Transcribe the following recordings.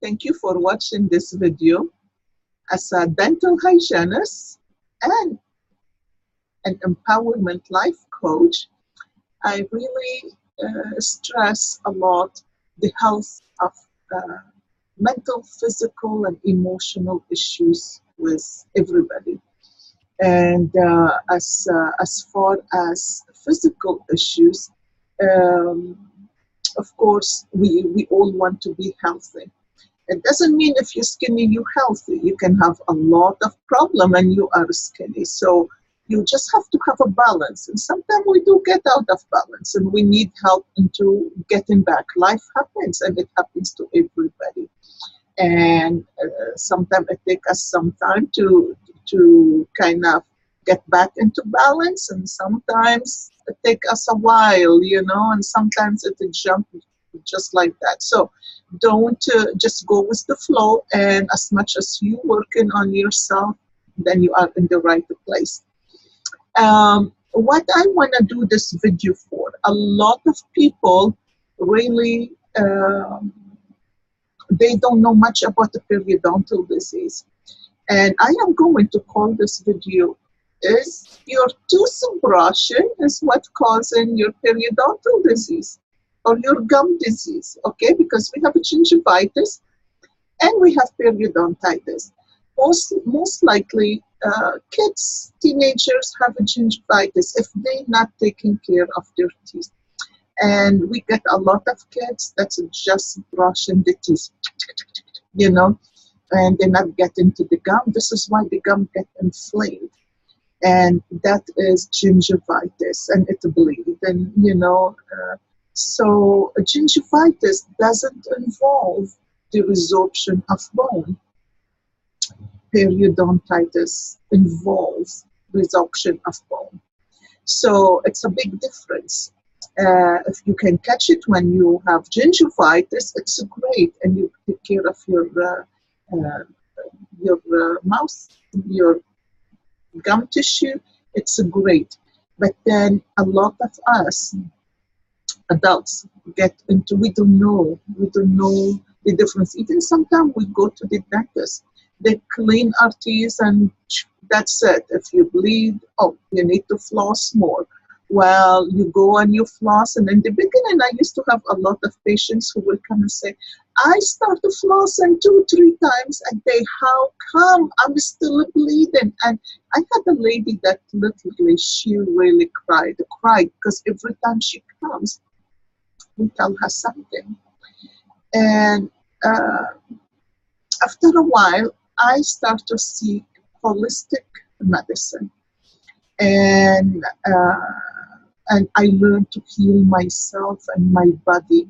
Thank you for watching this video. As a dental hygienist and an empowerment life coach, I really stress a lot the health of uh, mental, physical, and emotional issues with everybody. And as far as physical issues, um, of course, we all want to be healthy. It doesn't mean if you're skinny, you're healthy. You can have a lot of problem and you are skinny. So you just have to have a balance. And sometimes we do get out of balance and we need help into getting back. Life happens and it happens to everybody. And sometimes it takes us some time to kind of get back into balance, and sometimes it takes us a while, and sometimes it jumps just like that. So don't just go with the flow, and as much as you working on yourself, then you are in the right place. What I want to do this video for, a lot of people really they don't know much about the periodontal disease. And I am going to call this video, is your tooth brushing is what causing your periodontal disease or your gum disease, okay? Because we have gingivitis and we have periodontitis. Most likely, kids, teenagers have a gingivitis if they're not taking care of their teeth. And we get a lot of kids that's just brushing the teeth, and they're not getting to the gum. This is why the gum get inflamed. And that is gingivitis, and it bleeds. And, so gingivitis doesn't involve the resorption of bone. Periodontitis involves resorption of bone. So it's a big difference. If you can catch it when you have gingivitis, it's great, and you take care of your mouth, your gum tissue. It's great. But then a lot of us adults get into, we don't know the difference. Even sometimes we go to the dentist, they clean our teeth and that's it. If you bleed, oh, you need to floss more. Well, you go and you floss, and in the beginning I used to have a lot of patients who will come and say, I start to floss and 2-3 times a day. How come I'm still bleeding? And I had a lady that literally, she really cried because every time she comes, we tell her something. And after a while, I start to seek holistic medicine. And I learned to heal myself and my body.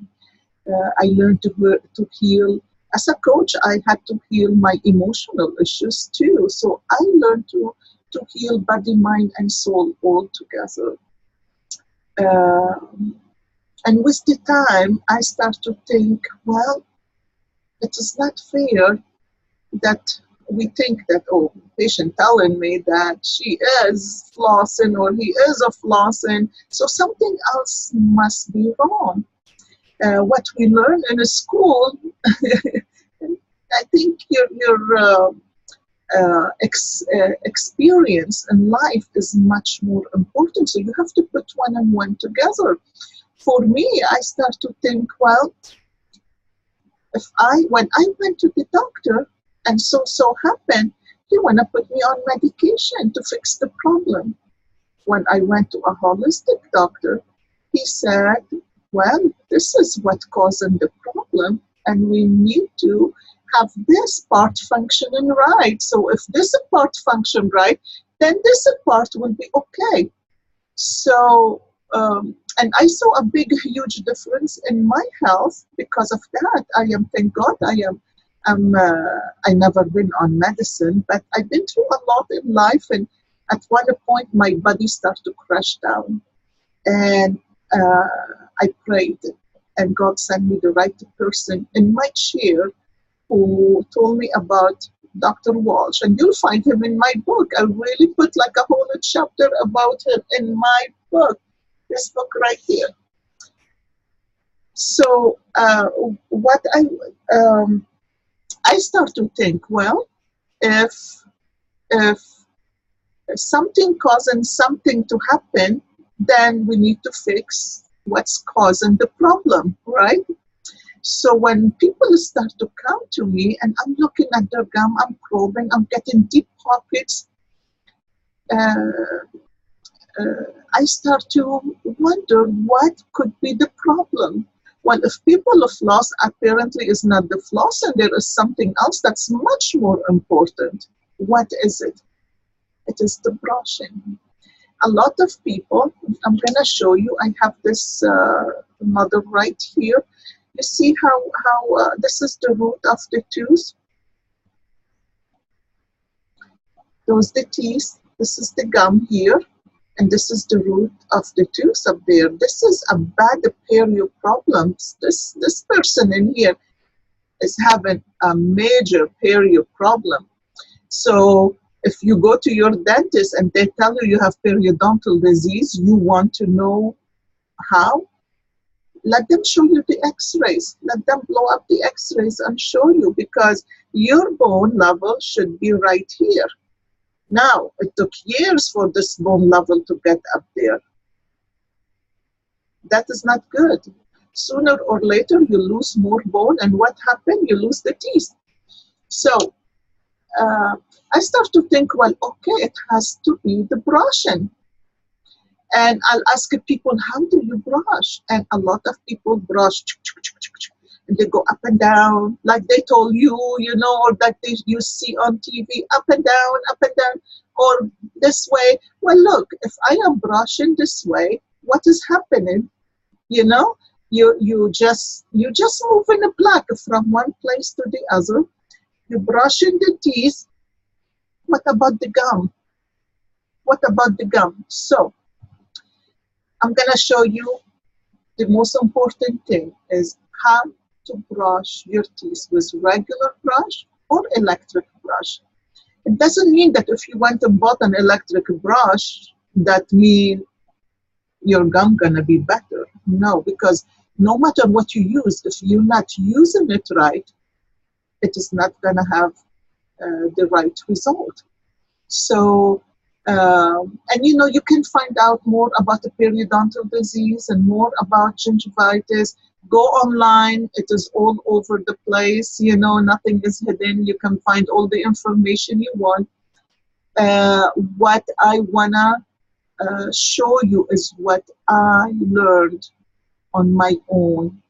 I learned to heal. As a coach, I had to heal my emotional issues too. So I learned to heal body, mind, and soul all together. And with the time, I start to think, well, it is not fair that we think that, oh, patient telling me that she is flossing or he is a flossing, so something else must be wrong. What we learn in a school, I think your experience in life is much more important. So you have to put one and one together. For me, I start to think, well, when I went to the doctor, and so happened, he wanna put me on medication to fix the problem. When I went to a holistic doctor, he said, well, this is what causing the problem, and we need to have this part functioning right. So if this part function right, then this part will be okay. So, and I saw a big, huge difference in my health because of that. Thank God, I never been on medicine, but I've been through a lot in life, and at one point my body started to crash down. And I prayed, and God sent me the right person in my chair who told me about Dr. Walsh, and you'll find him in my book. I really put like a whole chapter about him in my book, this book right here. So what I I start to think, well, if something causing something to happen, then we need to fix what's causing the problem, right? So when people start to come to me and I'm looking at their gum, I'm probing, I'm getting deep pockets, uh, I start to wonder what could be the problem. Well, if people of floss apparently is not the floss and there is something else that's much more important, what is it? It is the brushing. A lot of people, I'm going to show you, I have this model right here. You see how this is the root of the tooth. Those the teeth. This is the gum here. And this is the root of the tooth up there. This is a bad perio problem. This person in here is having a major perio problem. So if you go to your dentist and they tell you you have periodontal disease, you want to know how? Let them show you the x-rays. Let them blow up the x-rays and show you, because your bone level should be right here. Now, it took years for this bone level to get up there. That is not good. Sooner or later, you lose more bone, and what happened? You lose the teeth. So, I start to think, well, okay, it has to be the brushing. And I'll ask people, how do you brush? And a lot of people brush, and they go up and down, like they told you, you know, or that you see on TV, up and down, or this way. Well, look, if I am brushing this way, what is happening? You know, you just moving a plaque from one place to the other. You're brushing the teeth. What about the gum? What about the gum? So I'm gonna show you the most important thing is how to brush your teeth with regular brush or electric brush. It doesn't mean that if you went and bought an electric brush, that means your gum gonna be better. No, because no matter what you use, if you're not using it right, it is not gonna have the right result. So, and you know, you can find out more about the periodontal disease and more about gingivitis. Go online, it is all over the place, you know, nothing is hidden. You can find all the information you want. What I wanna show you is what I learned on my own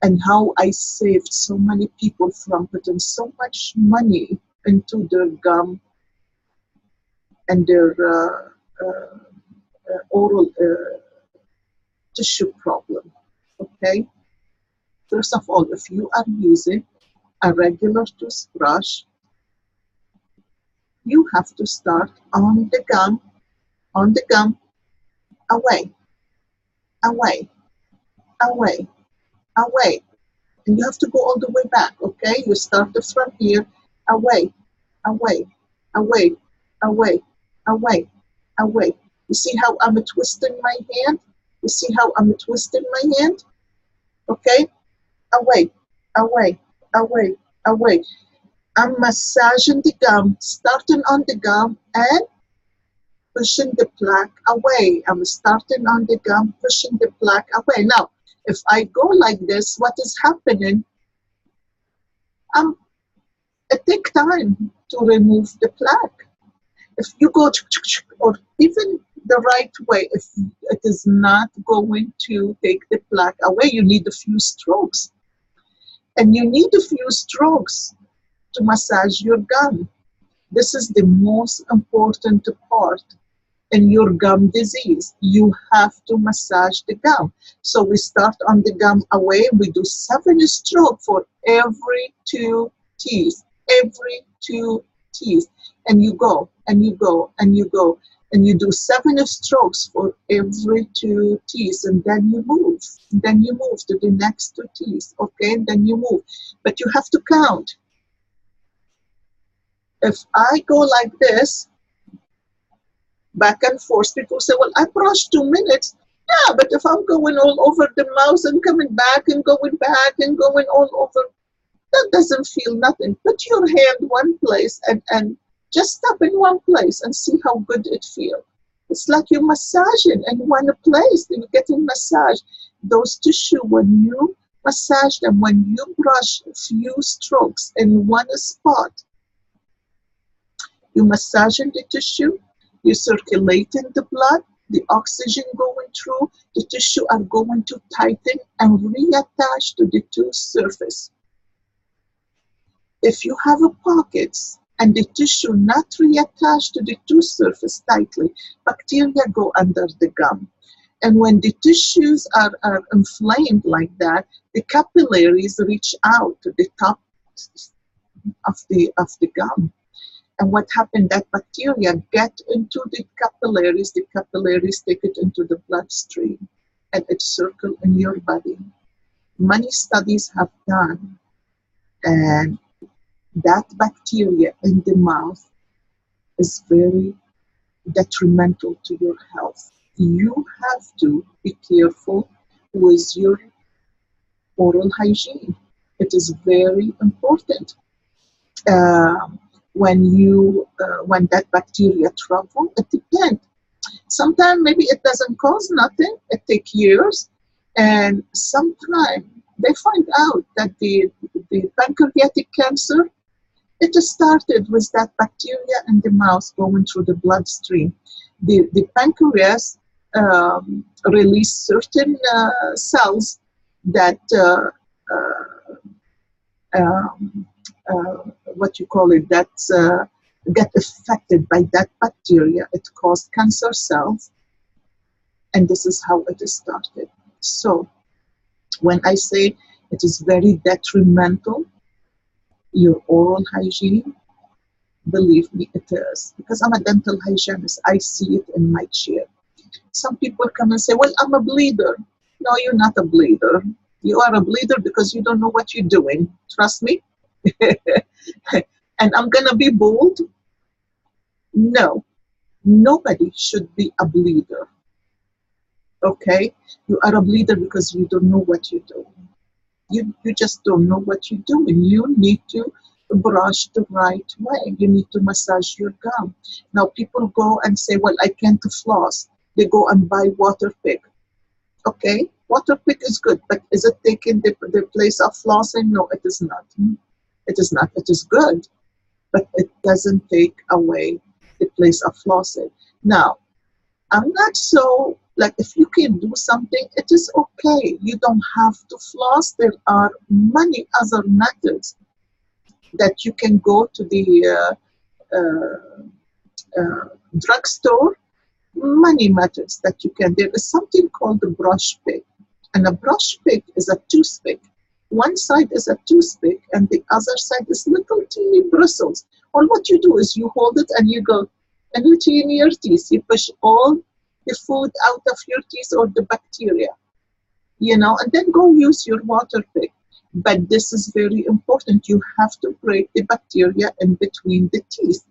and how I saved so many people from putting so much money into their gum and their oral tissue problem. Okay? First of all, if you are using a regular toothbrush, you have to start on the gum, away, away, away, away. And you have to go all the way back, okay? You start from here, away, away, away, away, away, away. You see how I'm twisting my hand? You see how I'm twisting my hand? Okay? Away, away, away, away. I'm massaging the gum, starting on the gum and pushing the plaque away. I'm starting on the gum, pushing the plaque away. Now, if I go like this, what is happening? It takes time to remove the plaque. If you go, or even the right way, if it is not going to take the plaque away, you need a few strokes. And you need a few strokes to massage your gum. This is the most important part in your gum disease. You have to massage the gum. So we start on the gum away. We do 7 strokes for every 2 teeth. Every 2 teeth. And you go, and you go, and you go. And you do 7 strokes for every 2 teeth. And then you move. And then you move to the next 2 teeth. Okay? And then you move. But you have to count. If I go like this, back and forth, people say, well, I brushed 2 minutes. Yeah, but if I'm going all over the mouth and coming back and going back and going all over, That doesn't feel nothing. Put your hand one place and just stop in one place and see how good it feels. It's like you're massaging in one place. You're getting massage. Those tissue, when you massage them, when you brush a few strokes in one spot, you massaging the tissue, you're circulating the blood, the oxygen going through, the tissue are going to tighten and reattach to the tooth surface. If you have a pockets and the tissue not reattached to the tooth surface tightly, bacteria go under the gum. And when the tissues are inflamed like that, the capillaries reach out to the top of the gum. And what happened, that bacteria get into the capillaries take it into the bloodstream, and it circles in your body. Many studies have done, and that bacteria in the mouth is very detrimental to your health. You have to be careful with your oral hygiene. It is very important. When that bacteria travel, it depends. Sometimes maybe it doesn't cause nothing. It takes years, and sometimes they find out that the pancreatic cancer, it started with that bacteria in the mouth going through the bloodstream. The pancreas release certain cells that what you call it, that get affected by that bacteria. It caused cancer cells, and this is how it started. So when I say it is very detrimental, your oral hygiene, believe me, it is. Because I'm a dental hygienist, I see it in my chair. Some people come and say, well, I'm a bleeder. No, you're not a bleeder. You are a bleeder because you don't know what you're doing. Trust me. And I'm going to be bold. No, nobody should be a bleeder. Okay? You are a bleeder because you don't know what you're doing. You just don't know what you're doing. You need to brush the right way. You need to massage your gum. Now people go and say, well, I can't floss. They go and buy Waterpik. Okay, Waterpik is good, but is it taking the place of flossing? No, it is not. It is not. It is good, but it doesn't take away the place of flossing. Now, I'm not so, like, if you can do something, it is okay. You don't have to floss. There are many other methods that you can go to the drugstore. Many methods that you can. There is something called the brush pick. And a brush pick is a toothpick. One side is a toothpick and the other side is little teeny bristles. All what you do is you hold it and you go and you clean your teeth. You push all the food out of your teeth or the bacteria, you know, and then go use your Waterpik. But this is very important. You have to break the bacteria in between the teeth.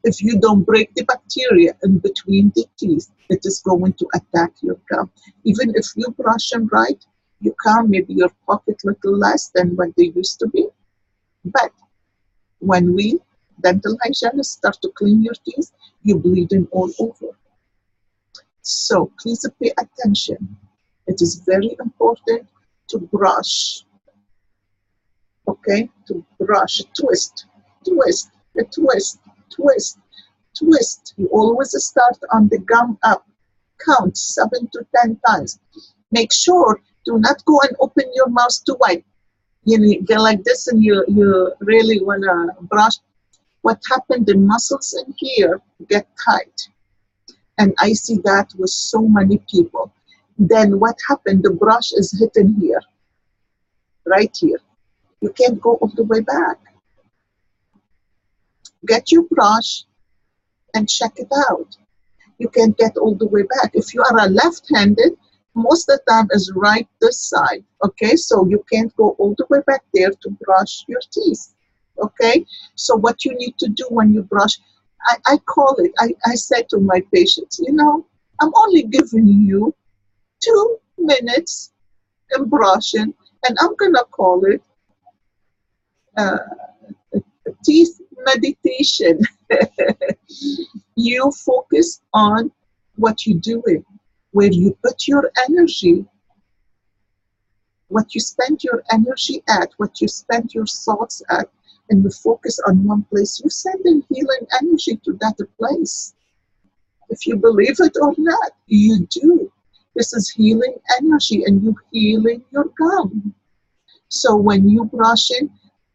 If you don't break the bacteria in between the teeth, it is going to attack your gum. Even if you brush them right, you can maybe your pocket a little less than what they used to be. But when we dental hygienists start to clean your teeth, you're bleeding all over. So please pay attention. It is very important to brush. Okay, to brush, twist, twist, twist, twist, twist. You always start on the gum up. Count 7 to 10 times. Make sure do not go and open your mouth too wide. You go like this and you really want to brush. What happened, the muscles in here get tight. And I see that with so many people. Then what happened, the brush is hitting here, right here. You can't go all the way back. Get your brush and check it out. You can't get all the way back. If you are a left-handed, most of the time is right this side, okay? So you can't go all the way back there to brush your teeth, okay? So what you need to do when you brush, I call it, I say to my patients, you know, I'm only giving you 2 minutes in brushing, And I'm gonna call it uh, teeth meditation. You focus on what you're doing, where you put your energy, what you spend your energy at, what you spend your thoughts at, and you focus on one place, you send in healing energy to that place. If you believe it or not, you do. This is healing energy, and you healing your gum. So when you brush in,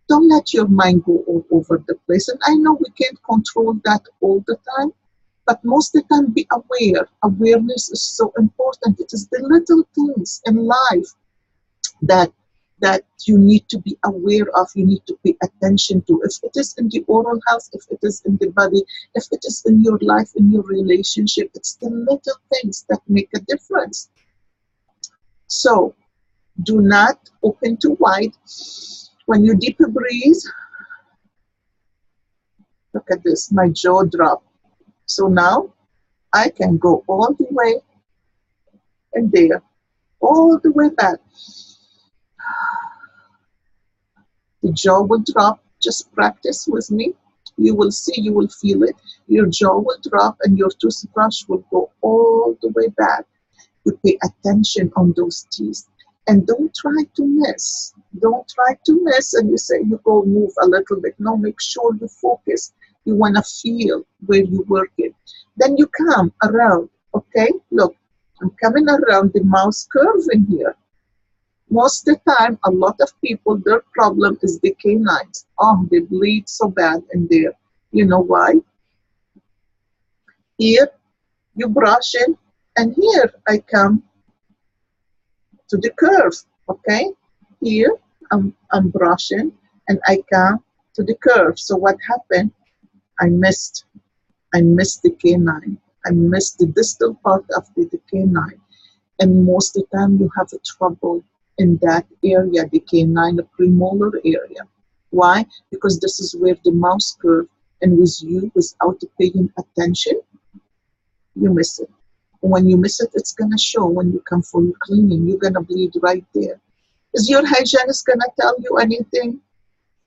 don't let your mind go all over the place. And I know we can't control that all the time, but most of the time be aware. Awareness is so important. It is the little things in life that you need to be aware of, you need to pay attention to. If it is in the oral health, if it is in the body, if it is in your life, in your relationship, it's the little things that make a difference. So do not open too wide. When you deep breathe, look at this, my jaw dropped. So now I can go all the way and there, all the way back. The jaw will drop. Just practice with me. You will see, you will feel it. Your jaw will drop and your toothbrush will go all the way back. You pay attention on those teeth. And don't try to miss. Don't try to miss and you say you go move a little bit. No, make sure you focus. You want to feel where you work it. Then you come around, okay? Look, I'm coming around the mouth curve in here. Most of the time, a lot of people, their problem is the canines. Oh, they bleed so bad in there. You know why? Here, you brush it, and here I come to the curve, okay? Here, I'm brushing, and I come to the curve. So what happened? I missed the canine. I missed the distal part of the canine. And most of the time, you have a trouble in that area, the canine, the premolar area. Why? Because this is where the mouth curve, and with you, without paying attention, you miss it. When you miss it, it's gonna show when you come for your cleaning. You're gonna bleed right there. Is your hygienist gonna tell you anything?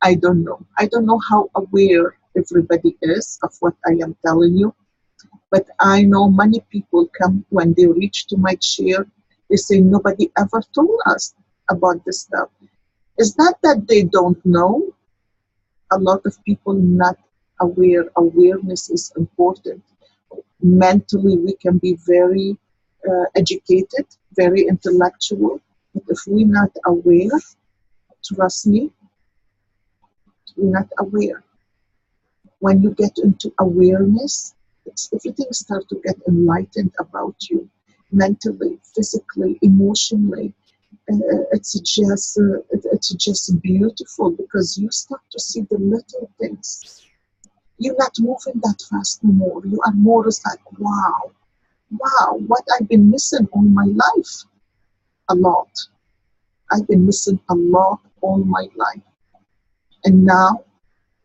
I don't know. I don't know how aware everybody is of what I am telling you, but I know many people come when they reach to my chair, they say nobody ever told us about this stuff. It's not that they don't know. A lot of people not aware. Awareness is important. Mentally, we can be very educated, very intellectual, but if we're not aware, trust me, we're not aware. When you get into awareness, everything starts to get enlightened about you, mentally, physically, emotionally. It's just beautiful because you start to see the little things. You're not moving that fast no more. You are more like, wow, what I've been missing all my life. A lot. I've been missing a lot all my life. And now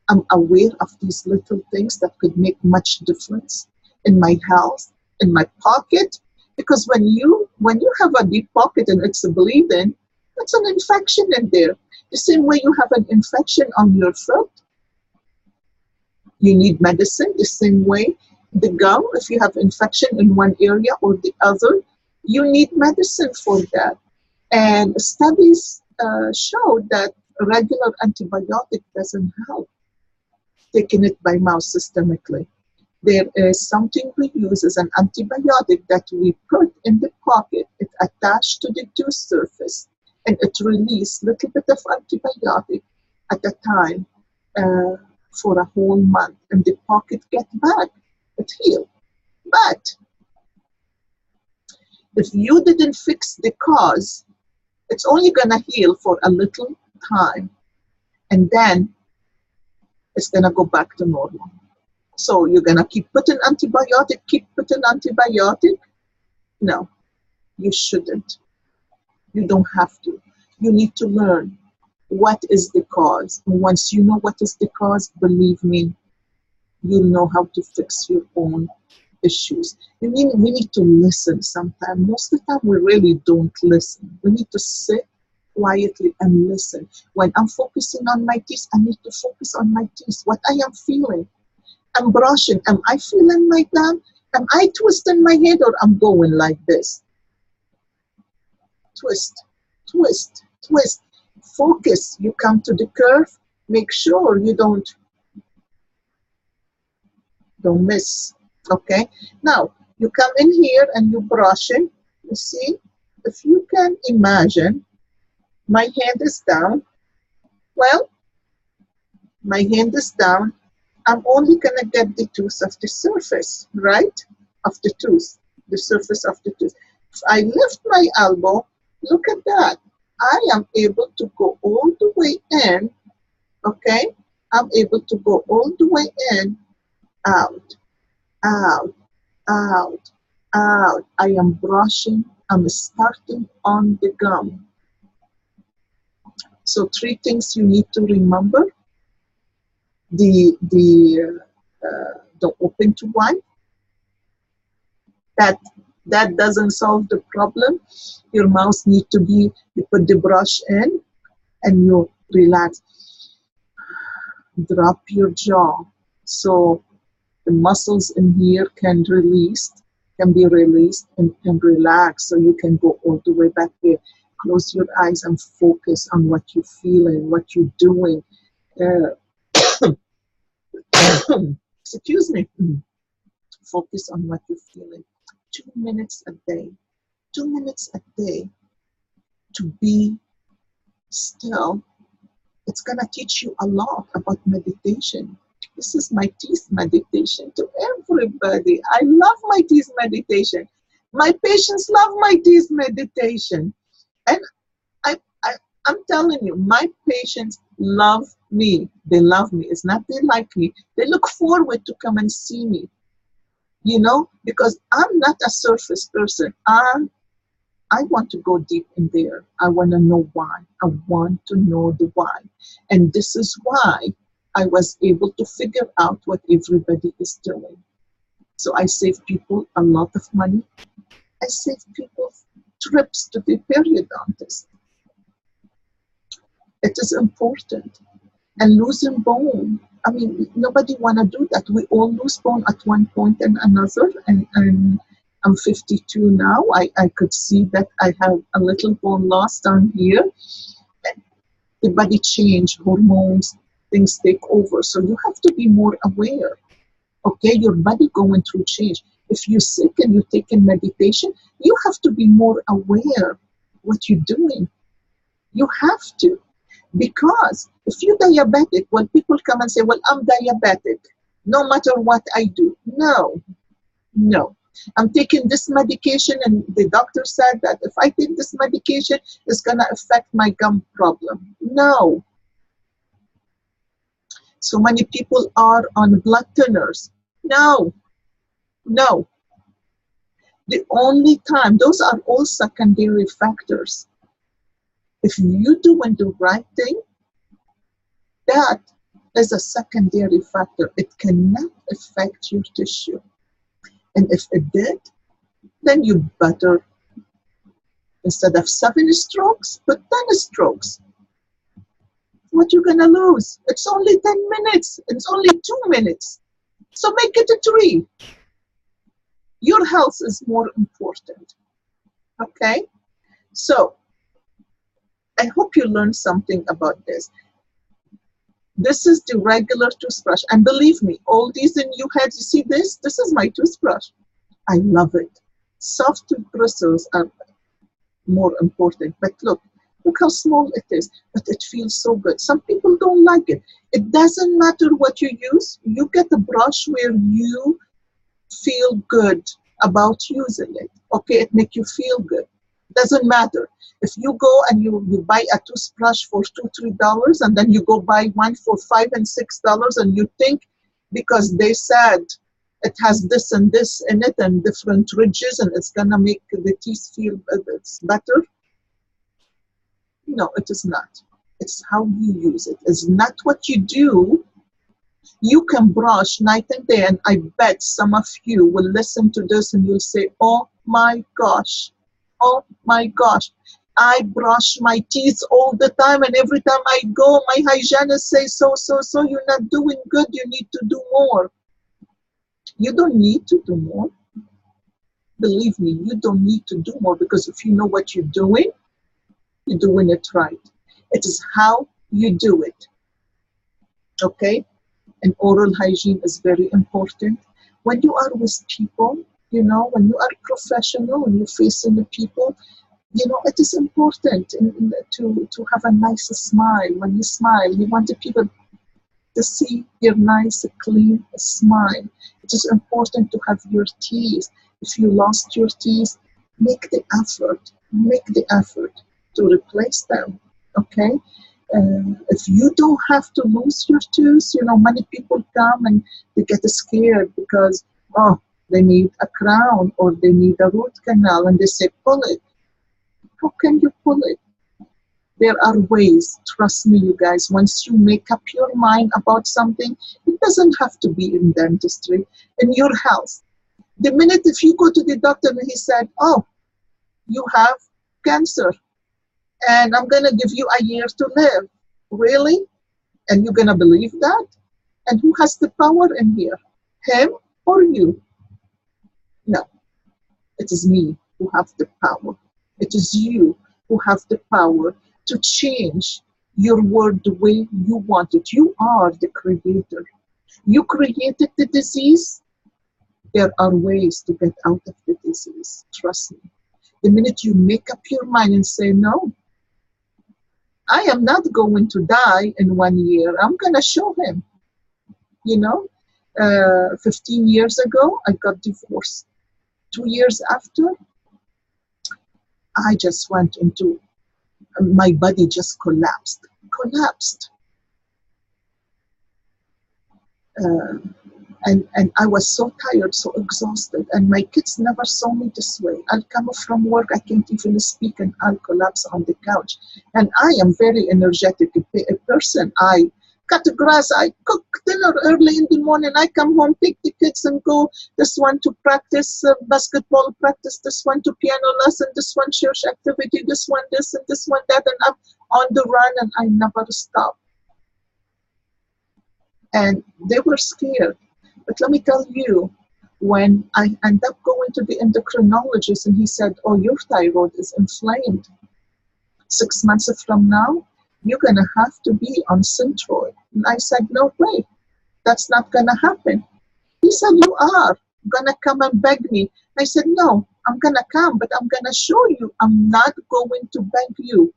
I'm aware of these little things that could make much difference in my health, in my pocket. Because when you have a deep pocket and it's bleeding, that's an infection in there. The same way you have an infection on your foot, you need medicine. The same way the gum, if you have infection in one area or the other, you need medicine for that. And studies show that regular antibiotic doesn't help. Taking it by mouth systemically. There is something we use as an antibiotic that we put in the pocket. It attached to the tooth surface, and it releases a little bit of antibiotic at a time for a whole month, and the pocket gets back. It heals. But if you didn't fix the cause, it's only going to heal for a little time, and then it's going to go back to normal. So you're going to keep putting antibiotic? No, you shouldn't. You don't have to. You need to learn what is the cause. And once you know what is the cause, believe me, you'll know how to fix your own issues. We need to listen sometimes. Most of the time, we really don't listen. We need to sit quietly and listen. When I'm focusing on my teeth, I need to focus on my teeth, what I am feeling. I'm brushing. Am I feeling my gum? Am I twisting my head or I'm going like this? Twist, twist, twist. Focus. You come to the curve. Make sure you don't miss. Okay. Now you come in here and you brushing. You see, if you can imagine, my hand is down. Well, my hand is down. I'm only gonna get the tooth of the surface, right? Of the tooth, the surface of the tooth. If I lift my elbow, look at that. I am able to go all the way in, okay? I'm able to go all the way in, out, out, out, out. I am brushing, I'm starting on the gum. So 3 things you need to remember. The open to one. That doesn't solve the problem. Your mouth need to be, you put the brush in and you relax. Drop your jaw. So the muscles in here can be released and can relax, so you can go all the way back there. Close your eyes and focus on what you're feeling, what you're doing. Excuse me. Focus on what you're feeling. 2 minutes a day. 2 minutes a day to be still. It's gonna teach you a lot about meditation. This is my teeth meditation to everybody. I love my teeth meditation. My patients love my teeth meditation. And I'm telling you, my patients love me. They love me. It's not they like me. They look forward to come and see me. You know, because I'm not a surface person. I want to go deep in there. I want to know why. I want to know the why. And this is why I was able to figure out what everybody is doing. So I save people a lot of money. I save people trips to the periodontist. It is important. And losing bone. I mean, nobody want to do that. We all lose bone at one point and another. And I'm 52 now. I could see that I have a little bone loss down here. The body change, hormones, things take over. So you have to be more aware. Okay, your body going through change. If you're sick and you're taking meditation, you have to be more aware what you're doing. You have to. Because if you're diabetic, when people come and say, well, I'm diabetic, no matter what I do. No. I'm taking this medication and the doctor said that if I take this medication, it's going to affect my gum problem. No. So many people are on blood thinners. No. The only time, those are all secondary factors. If you're doing the right thing, that is a secondary factor. It cannot affect your tissue. And if it did, then you better, instead of 7 strokes, put 10 strokes. What you're gonna lose? It's only 10 minutes. It's only 2 minutes. So make it a 3. Your health is more important. Okay? So, I hope you learned something about this. This is the regular toothbrush. And believe me, all these in new heads, you see this? This is my toothbrush. I love it. Soft bristles are more important. But look how small it is. But it feels so good. Some people don't like it. It doesn't matter what you use. You get a brush where you feel good about using it. Okay, it makes you feel good. Doesn't matter. If you go and you buy a toothbrush for $2-3 and then you go buy one for $5 and $6 and you think because they said it has this and this in it and different ridges and it's gonna make the teeth feel it's better. No, it is not. It's how you use it. It's not what you do. You can brush night and day, and I bet some of you will listen to this and you'll say, oh my gosh, I brush my teeth all the time, and every time I go, my hygienist says, so, you're not doing good, you need to do more. You don't need to do more. Believe me, you don't need to do more, because if you know what you're doing it right. It is how you do it. Okay? And oral hygiene is very important. When you are with people, you know, when you are professional, when you're facing the people, you know, it is important to have a nice smile. When you smile, you want the people to see your nice, clean smile. It is important to have your teeth. If you lost your teeth, make the effort to replace them, okay? If you don't have to lose your tooth, you know, many people come and they get scared because, oh, they need a crown or they need a root canal, and they say, pull it. How can you pull it? There are ways, trust me, you guys. Once you make up your mind about something, it doesn't have to be in dentistry, in your health. The minute if you go to the doctor and he said, oh, you have cancer, and I'm going to give you a year to live. Really? And you're going to believe that? And who has the power in here? Him or you? No. It is me who have the power. It is you who have the power to change your world the way you want it. You are the creator. You created the disease. There are ways to get out of the disease. Trust me. The minute you make up your mind and say, no, I am not going to die in 1 year. I'm going to show him. You know, 15 years ago, I got divorced. 2 years after, I just went into, my body just collapsed. And I was so tired, so exhausted, and my kids never saw me this way. I'll come from work, I can't even speak, and I'll collapse on the couch. And I am very energetic a person. I cut the grass, I cook dinner early in the morning, I come home, pick the kids and go, this one to practice basketball practice, this one to piano lesson, this one church activity, this one this and this one that, and I'm on the run, and I never stop. And they were scared. But let me tell you, when I ended up going to the endocrinologist and he said, oh, your thyroid is inflamed. 6 months from now, you're going to have to be on Synthroid. And I said, no way, that's not going to happen. He said, you are going to come and beg me. I said, no, I'm going to come, but I'm going to show you I'm not going to beg you.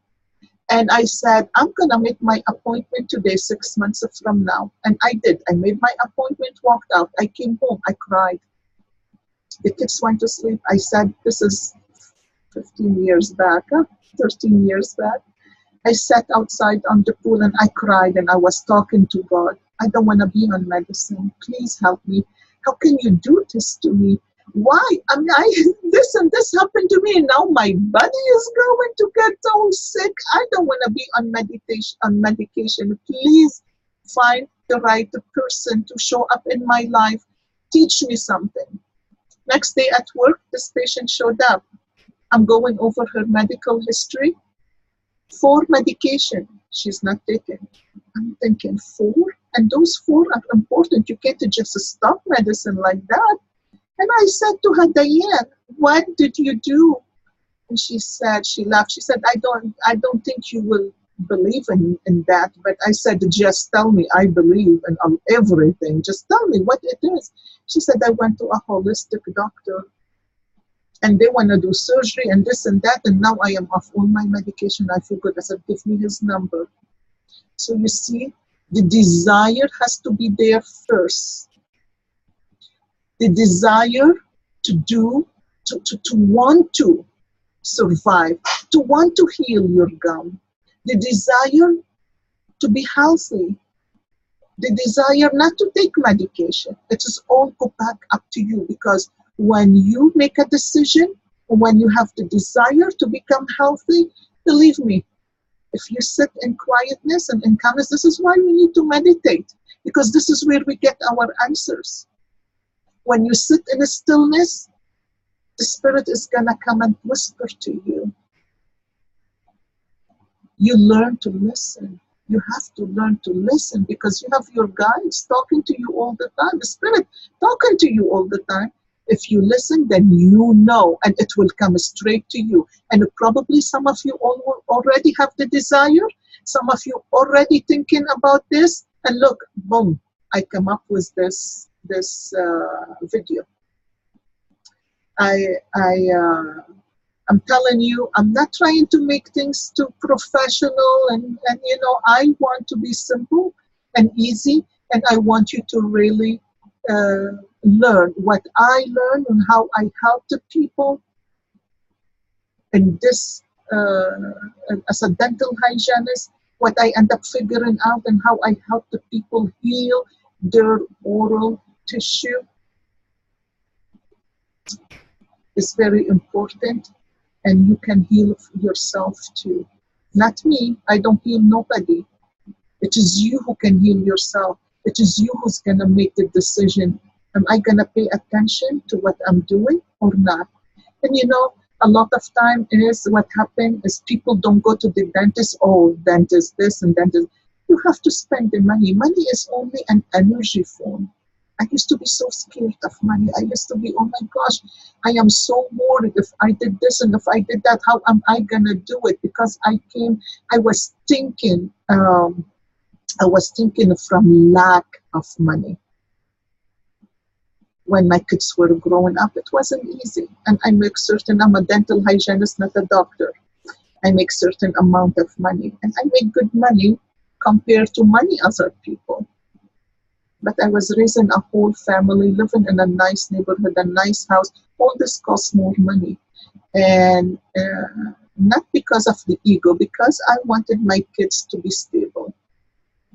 And I said, I'm going to make my appointment today, 6 months from now. And I did. I made my appointment, walked out. I came home. I cried. The kids went to sleep. I said, this is 15 years back, 13 years back. I sat outside on the pool and I cried and I was talking to God. I don't want to be on medicine. Please help me. How can you do this to me? Why? I mean, this and this happened to me, and now my body is going to get so sick. I don't want to be on medication. Please find the right person to show up in my life. Teach me something. Next day at work, this patient showed up. I'm going over her medical history. 4 medication she's not taking. I'm thinking 4? And those 4 are important. You can't just stop medicine like that. And I said to her, Diane, what did you do? And she said, she laughed. She said, I don't think you will believe in that. But I said, just tell me I believe in everything. Just tell me what it is. She said, I went to a holistic doctor and they want to do surgery and this and that. And now I am off all my medication. I feel good. I said, give me his number. So you see, the desire has to be there first. The desire to do, to want to survive, to want to heal your gum, the desire to be healthy, the desire not to take medication. It is all go back up to you, because when you make a decision, when you have the desire to become healthy, believe me, if you sit in quietness and in calmness, this is why we need to meditate, because this is where we get our answers. When you sit in a stillness, the Spirit is going to come and whisper to you. You learn to listen. You have to learn to listen because you have your guides talking to you all the time, the Spirit talking to you all the time. If you listen, then you know, and it will come straight to you. And probably some of you already have the desire. Some of you already thinking about this. And look, boom, I come up with this video. I'm telling you, I'm not trying to make things too professional, and you know, I want to be simple and easy, and I want you to really learn what I learned and how I help the people in this as a dental hygienist, what I end up figuring out and how I help the people heal their oral tissue is very important. And you can heal yourself too. Not me, I don't heal nobody. It is you who can heal yourself. It is you who's gonna make the decision. Am I gonna pay attention to what I'm doing or not? And you know, a lot of time is what happens is people don't go to the dentist, oh, dentist this and dentist. You have to spend the money. Money is only an energy form. I used to be so scared of money. I used to be, oh my gosh, I am so worried if I did this and if I did that, how am I gonna do it? Because I was thinking from lack of money. When my kids were growing up, it wasn't easy. And I make certain, I'm a dental hygienist, not a doctor. I make certain amount of money. And I make good money compared to many other people. But I was raising a whole family, living in a nice neighborhood, a nice house. All this costs more money. And not because of the ego, because I wanted my kids to be stable.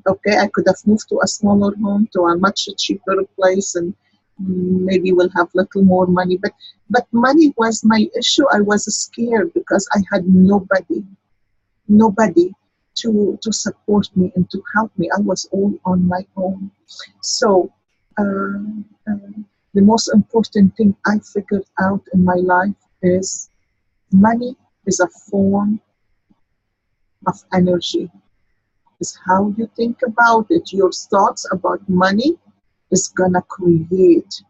Okay, I could have moved to a smaller home, to a much cheaper place, and maybe we'll have little more money. But money was my issue. I was scared because I had nobody to support me and to help me. I was all on my own. So the most important thing I figured out in my life is money is a form of energy. It's how you think about it. Your thoughts about money is gonna create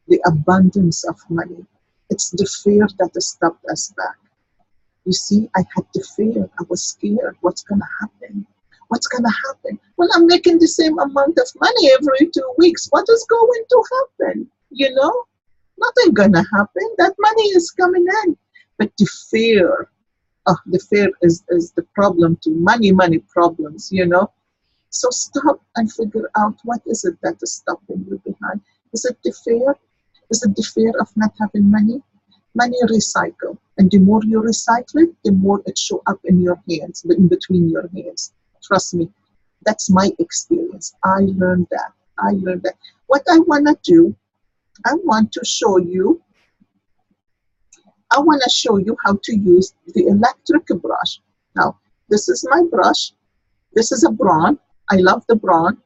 the abundance of money. It's the fear that stopped us back. You see, I had the fear. I was scared. What's going to happen? What's going to happen? Well, I'm making the same amount of money every 2 weeks. What is going to happen? You know, nothing going to happen. That money is coming in. But the fear is the problem to money problems, you know. So stop and figure out what is it that is stopping you behind. Is it the fear? Is it the fear of not having money? Money recycle, and the more you recycle it, the more it show up in your hands, in between your hands. Trust me, that's my experience. I learned that. What I want to do, I want to show you how to use the electric brush. Now, this is my brush. This is a Braun. I love the Braun.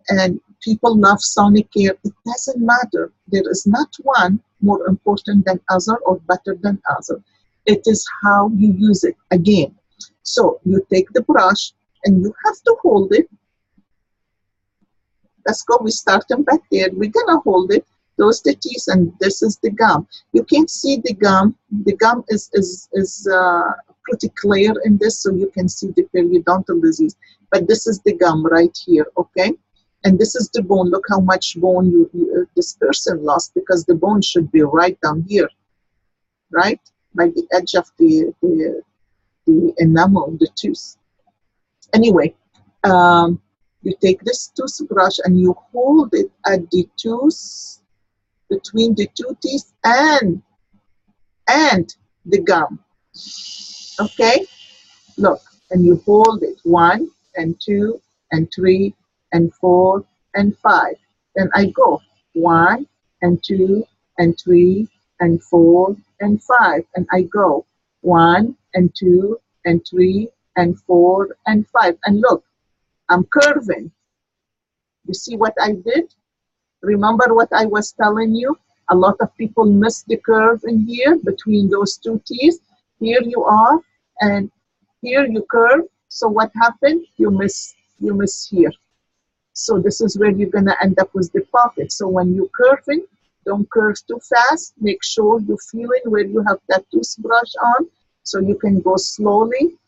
And people love Sonicare. It doesn't matter. There is not one more important than other or better than other. It is how you use it. Again, so you take the brush and you have to hold it. Let's go. We start them back there. We're gonna hold it. Those the teeth, and this is the gum. You can't see the gum. The gum is pretty clear in this, so you can see the periodontal disease. But this is the gum right here. Okay. And this is the bone. Look how much bone this person lost, because the bone should be right down here, right? By the edge of the enamel, the tooth. Anyway, you take this toothbrush and you hold it at the tooth, between the two teeth and the gum. Okay? Look, and you hold it 1 and 2 and 3 and 4 and 5. Then I go 1 and 2 and 3 and 4 and 5. And I go 1 and 2 and 3 and 4 and 5. And look, I'm curving. You see what I did? Remember what I was telling you? A lot of people miss the curve in here between those two teeth. Here you are, and here you curve, So what happened? You miss here. So this is where you're gonna end up with the pocket. So when you're curving, don't curve too fast. Make sure you're feeling where you have that toothbrush on, so you can go slowly,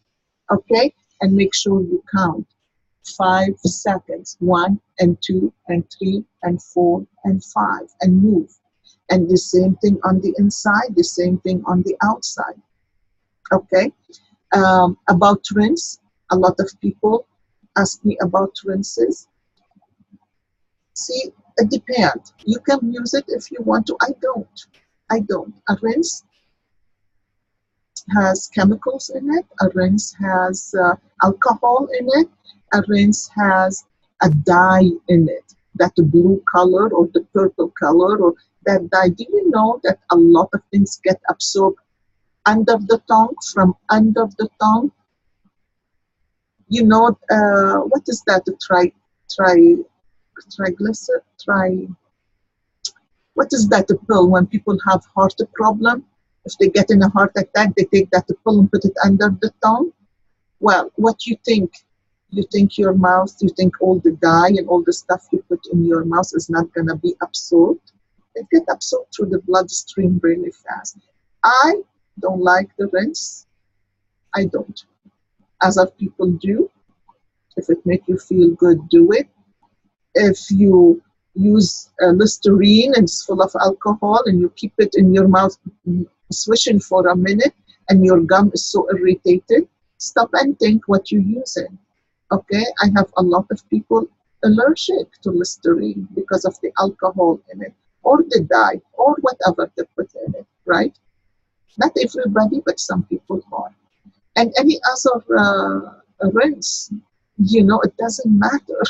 okay? And make sure you count 5 seconds, 1 and 2 and 3 and 4 and 5, and move. And the same thing on the inside, the same thing on the outside, okay? About rinse, a lot of people ask me about rinses. See, it depends. You can use it if you want to. I don't. I don't. A rinse has chemicals in it. A rinse has alcohol in it. A rinse has a dye in it, that blue color or the purple color or that dye. Do you know that a lot of things get absorbed under the tongue, from under the tongue? You know, what is that? What is that pill when people have heart problem? If they get in a heart attack, they take that pill and put it under the tongue. Well, what you think? You think your mouth, you think all the dye and all the stuff you put in your mouth is not gonna be absorbed? It gets absorbed through the bloodstream really fast. I don't like the rinse. I don't. Other people do. If it makes you feel good, do it. If you use Listerine and it's full of alcohol and you keep it in your mouth swishing for a minute and your gum is so irritated, stop and think what you're using. Okay, I have a lot of people allergic to Listerine because of the alcohol in it, or the dye, or whatever they put in it, right? Not everybody, but some people are. And any other rinse, you know, it doesn't matter.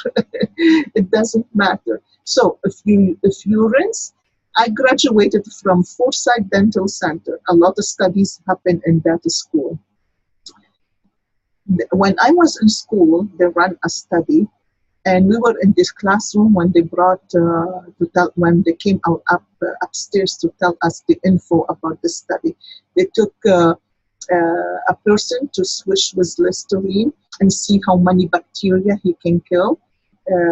It doesn't matter. So if you rinse, I graduated from Forsyth Dental Center. A lot of studies happen in that school. When I was in school, they ran a study, and we were in this classroom when they brought when they came out upstairs to tell us the info about the study. They took a person to swish with Listerine and see how many bacteria he can kill,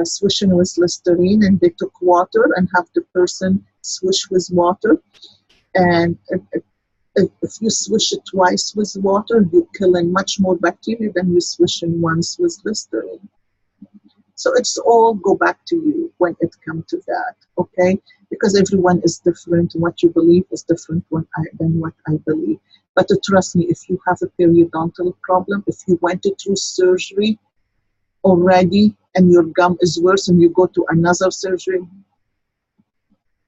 swishing with Listerine, and they took water and have the person swish with water, and if you swish it twice with water, you're killing much more bacteria than you swishing once with Listerine. So it's all go back to you when it comes to that, okay? Because everyone is different. What you believe is different than what I believe. But trust me, if you have a periodontal problem, if you went through surgery already and your gum is worse and you go to another surgery,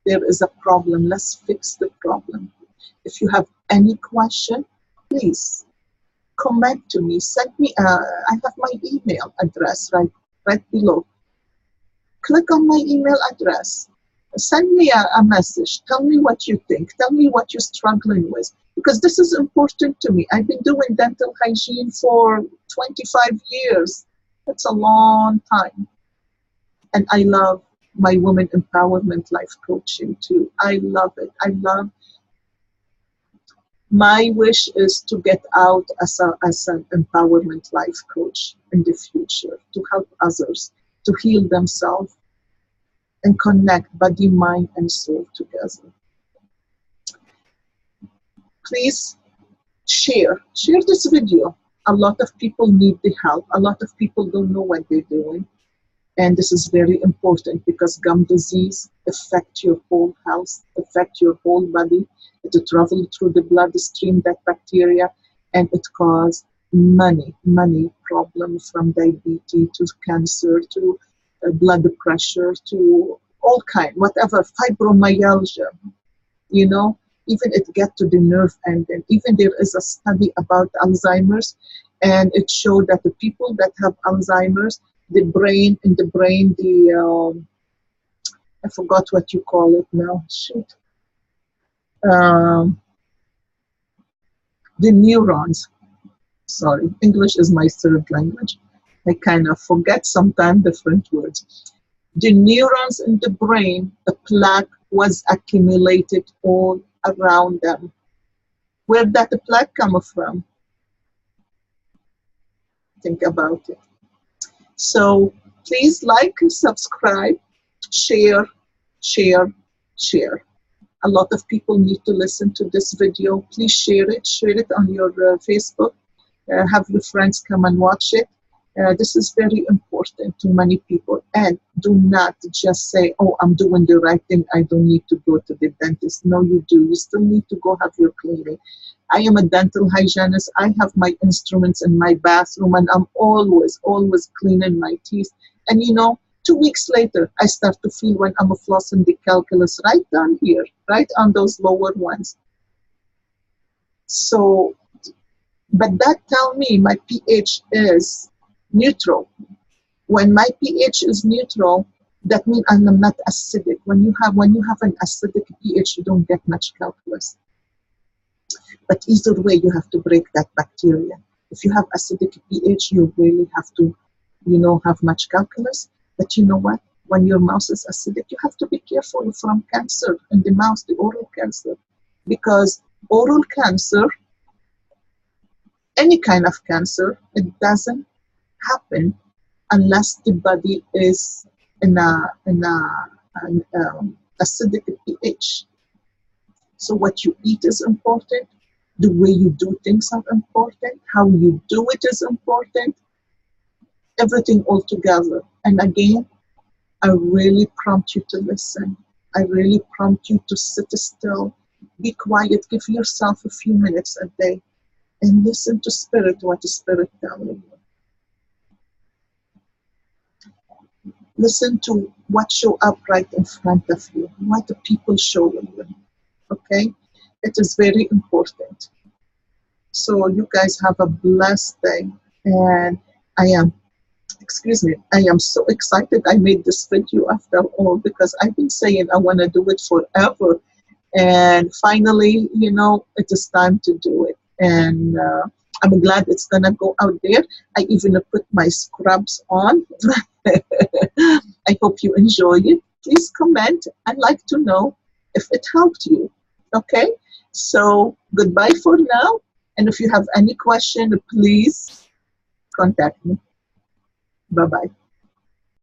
there is a problem. Let's fix the problem. If you have any question, please comment to me. Send me, I have my email address right below. Click on my email address. Send me a message. Tell me what you think. Tell me what you're struggling with. Because this is important to me. I've been doing dental hygiene for 25 years. That's a long time. And I love my women empowerment life coaching too. I love it. My wish is to get out as an empowerment life coach in the future, to help others to heal themselves and connect body, mind, and soul together. Please share this video. A lot of people need the help. A lot of people don't know what they're doing. And this is very important because gum disease affects your whole health, affects your whole body. It travels through the bloodstream, that bacteria, and it causes many problems, from diabetes to cancer to blood pressure to all kinds, whatever, fibromyalgia, you know, even it gets to the nerve end. And even there is a study about Alzheimer's, and it showed that the people that have Alzheimer's, the brain, I forgot what you call it now, shoot. The neurons, sorry, English is my third language. I kind of forget sometimes different words. The neurons in the brain, the plaque was accumulated all around them. Where did the plaque come from? Think about it. So please like, subscribe, share, share, share. A lot of people need to listen to this video. Please share it on your Facebook. Have your friends come and watch it. This is very important to many people. And do not just say, oh, I'm doing the right thing, I don't need to go to the dentist. No, you do. You still need to go have your cleaning. I am a dental hygienist. I have my instruments in my bathroom, and I'm always cleaning my teeth. And 2 weeks later, I start to feel when I'm flossing the calculus right down here, right on those lower ones. So, but that tell me my pH is neutral. When my pH is neutral, that means I'm not acidic. When you have an acidic pH, you don't get much calculus. But either way, you have to break that bacteria. If you have acidic pH, you really have to, have much calculus. But you know what? When your mouth is acidic, you have to be careful from cancer in the mouth, the oral cancer. Because oral cancer, any kind of cancer, it doesn't happen unless the body is in an acidic pH. So what you eat is important. The way you do things are important. How you do it is important. Everything all together. And again, I really prompt you to listen. I really prompt you to sit still, be quiet, give yourself a few minutes a day, and listen to Spirit, what the Spirit telling you. Listen to what show up right in front of you, what the people showing you. Okay? It is very important. So you guys have a blessed day. And I am so excited I made this video after all, because I've been saying I want to do it forever. And finally, it is time to do it. And I'm glad it's going to go out there. I even put my scrubs on. I hope you enjoy it. Please comment. I'd like to know if it helped you. Okay? So goodbye for now. And if you have any question, please contact me. Bye-bye.